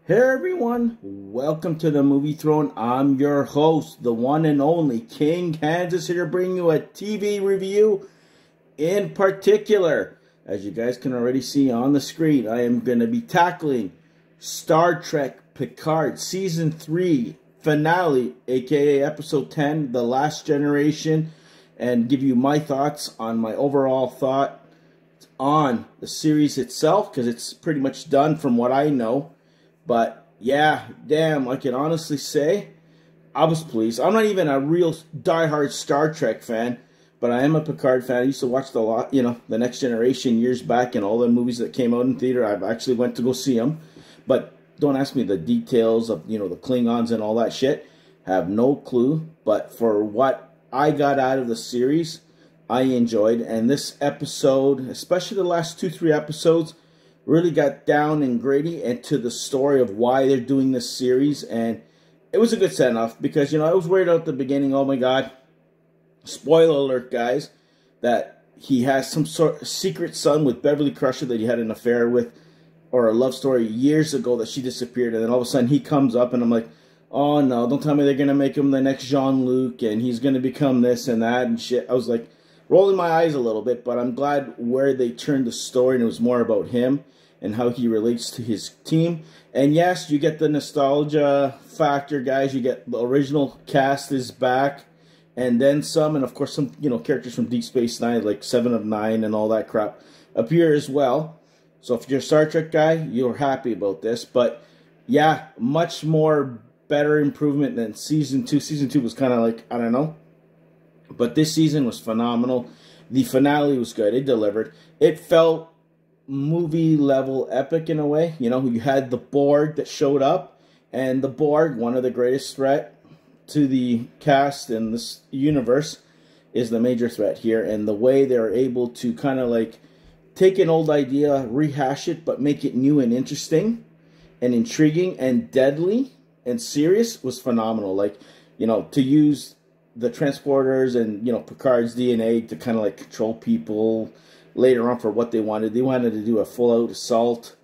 Hey everyone, welcome to the Movie Throne. I'm your host, the one and only King Kansas, here to bring you a TV review. In particular, as you guys can already see on the screen, I am going to be tackling Star Trek Picard Season 3 finale, aka Episode 10, The Last Generation, and give you my thoughts on my overall thought on the series itself, because it's pretty much done from what I know. But yeah, damn, I can honestly say I was pleased. I'm not even a real diehard Star Trek fan, but I am a Picard fan. I used to watch the Next Generation years back, and all the movies that came out in theater. I've actually went to go see them, but don't ask me the details of the Klingons and all that shit. Have no clue. But for what I got out of the series, I enjoyed. And this episode, especially the last 2-3 episodes, really got down and gritty into the story of why they're doing this series. And it was a good send-off, because, I was worried at the beginning, oh my god, spoiler alert, guys, that he has some sort of secret son with Beverly Crusher that he had an affair with, or a love story years ago that she disappeared, and then all of a sudden he comes up, and I'm like, oh no, don't tell me they're going to make him the next Jean-Luc, and he's going to become this and that and shit. I was like, rolling my eyes a little bit, but I'm glad where they turned the story, and it was more about him and how he relates to his team. And yes, you get the nostalgia factor, guys. You get the original cast is back, and then some, and of course some, characters from Deep Space Nine, like 7 of 9 and all that crap, appear as well. So if you're a Star Trek guy, you're happy about this. But yeah, much more better improvement than Season 2. Season 2 was kind of like, I don't know. But this season was phenomenal. The finale was good. It delivered. It felt movie level epic in a way. You had the Borg that showed up, and the Borg, one of the greatest threat to the cast in this universe, is the major threat here. And the way they're able to kind of like take an old idea, rehash it, but make it new and interesting and intriguing and deadly and serious was phenomenal. Like, to use the transporters and, Picard's DNA to kind of like control people later on for what they wanted. They wanted to do a full-out assault,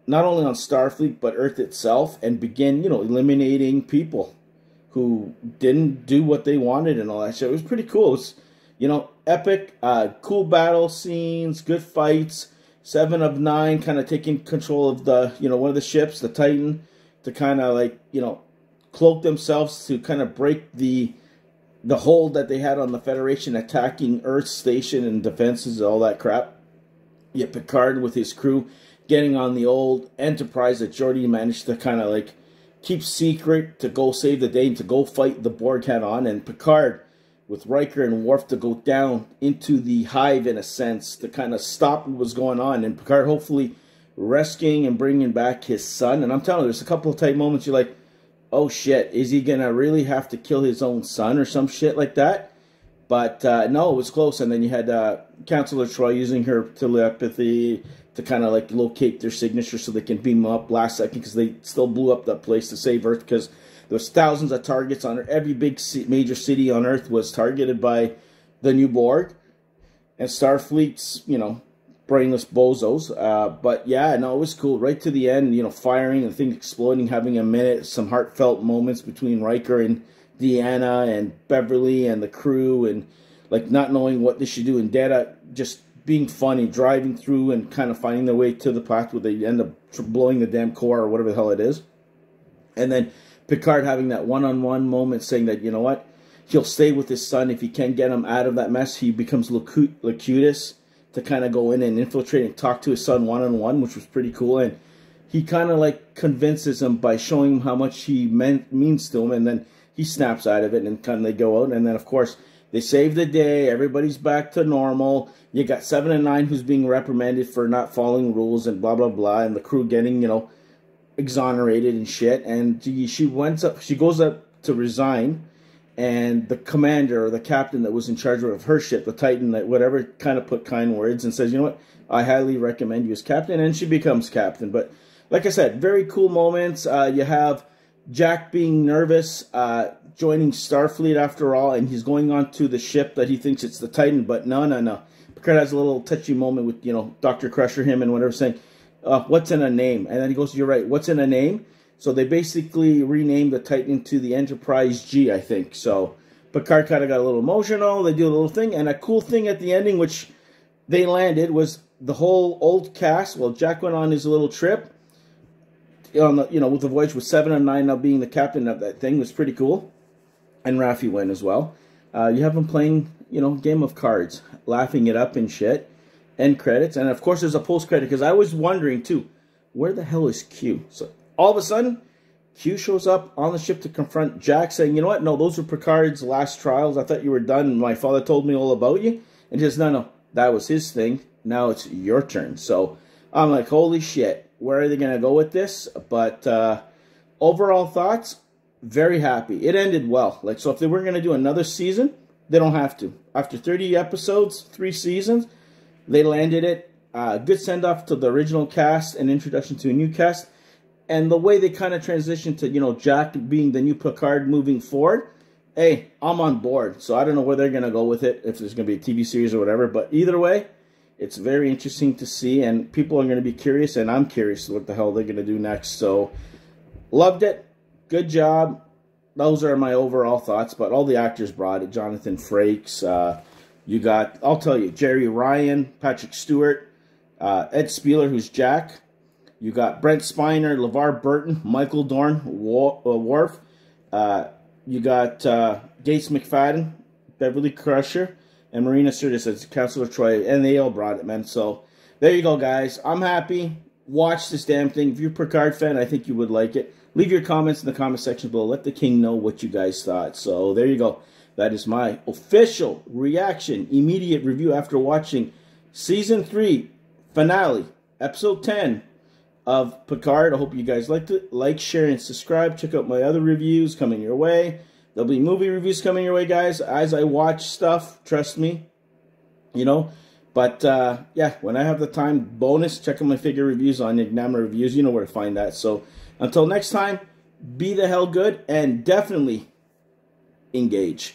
not only on Starfleet, but Earth itself, and begin, eliminating people who didn't do what they wanted and all that shit. It was pretty cool. It was, epic, cool battle scenes, good fights. 7 of 9 kind of taking control of the, one of the ships, the Titan, to kind of like, cloak themselves to kind of break the hold that they had on the Federation attacking Earth station and defenses and all that crap. Yet Picard with his crew getting on the old Enterprise that Jeri managed to kind of like keep secret to go save the day and to go fight the Borg head on. And Picard with Riker and Worf to go down into the hive in a sense to kind of stop what was going on. And Picard hopefully rescuing and bringing back his son. And I'm telling you, there's a couple of tight moments you're like, oh shit, is he going to really have to kill his own son or some shit like that? But no, it was close. And then you had Counselor Troy using her telepathy to kind of like locate their signature so they can beam up last second, because they still blew up that place to save Earth, because there was thousands of targets on Earth. Every big major city on Earth was targeted by the new Borg. And Starfleet's, brainless bozos. But yeah, no, it was cool. Right to the end, firing and things exploding, having a minute, some heartfelt moments between Riker and Deanna and Beverly and the crew, and like not knowing what they should do, and Data just being funny, driving through and kind of finding their way to the path where they end up blowing the damn core or whatever the hell it is. And then Picard having that one-on-one moment saying that, you know what, he'll stay with his son if he can get him out of that mess. He becomes Locutus to kind of go in and infiltrate and talk to his son one-on-one, which was pretty cool. And he kind of like convinces him by showing him how much he means to him, and then he snaps out of it, and kind of they go out, and then of course they save the day. Everybody's back to normal. You got 7 and 9 who's being reprimanded for not following rules and blah blah blah, and the crew getting exonerated and shit. And she goes up to resign, and the commander or the captain that was in charge of her ship, the Titan, that whatever, kind of put kind words and says, you know what, I highly recommend you as captain, and she becomes captain. But like I said, very cool moments. You have Jack being nervous, joining Starfleet after all, and he's going on to the ship that he thinks it's the Titan, but no. Picard has a little touchy moment with, Dr. Crusher, him and whatever, saying, what's in a name? And then he goes, you're right, what's in a name? So they basically renamed the Titan to the Enterprise G, I think. So Picard kind of got a little emotional. They do a little thing. And a cool thing at the ending, which they landed, was the whole old cast. Well, Jack went on his little trip on the, with the voyage with 7 and 9 now being the captain of that thing. It was pretty cool. And Raffi went as well. You have him playing, Game of Cards, laughing it up and shit. End credits. And of course there's a post-credit, because I was wondering too, where the hell is Q? So all of a sudden, Q shows up on the ship to confront Jack, saying, you know what? No, those were Picard's last trials. I thought you were done. My father told me all about you. And just, no, that was his thing. Now it's your turn. So I'm like, holy shit. Where are they going to go with this? But overall thoughts, very happy. It ended well. So if they were going to do another season, they don't have to. After 30 episodes, 3 seasons, they landed it. Good send-off to the original cast and introduction to a new cast. And the way they kind of transitioned to, Jack being the new Picard moving forward, hey, I'm on board. So I don't know where they're going to go with it, if there's going to be a TV series or whatever. But either way, it's very interesting to see. And people are going to be curious, and I'm curious what the hell they're going to do next. So loved it. Good job. Those are my overall thoughts. But all the actors brought it. Jonathan Frakes. You got, I'll tell you, Jeri Ryan, Patrick Stewart, Ed Speeler, who's Jack. You got Brent Spiner, LeVar Burton, Michael Dorn, Worf. You got Gates McFadden, Beverly Crusher, and Marina Sirtis as Counselor Troy. And they all brought it, man. So there you go, guys. I'm happy. Watch this damn thing. If you're a Picard fan, I think you would like it. Leave your comments in the comment section below. Let the king know what you guys thought. So there you go. That is my official reaction, immediate review after watching Season 3 finale, Episode 10 of Picard. I hope you guys liked it. Like, share, and subscribe. Check out my other reviews coming your way. There'll be movie reviews coming your way, guys, as I watch stuff. Trust me. But, yeah, when I have the time, bonus, check out my figure reviews on Ignama Reviews. You know where to find that. So, until next time, be the hell good, and definitely engage.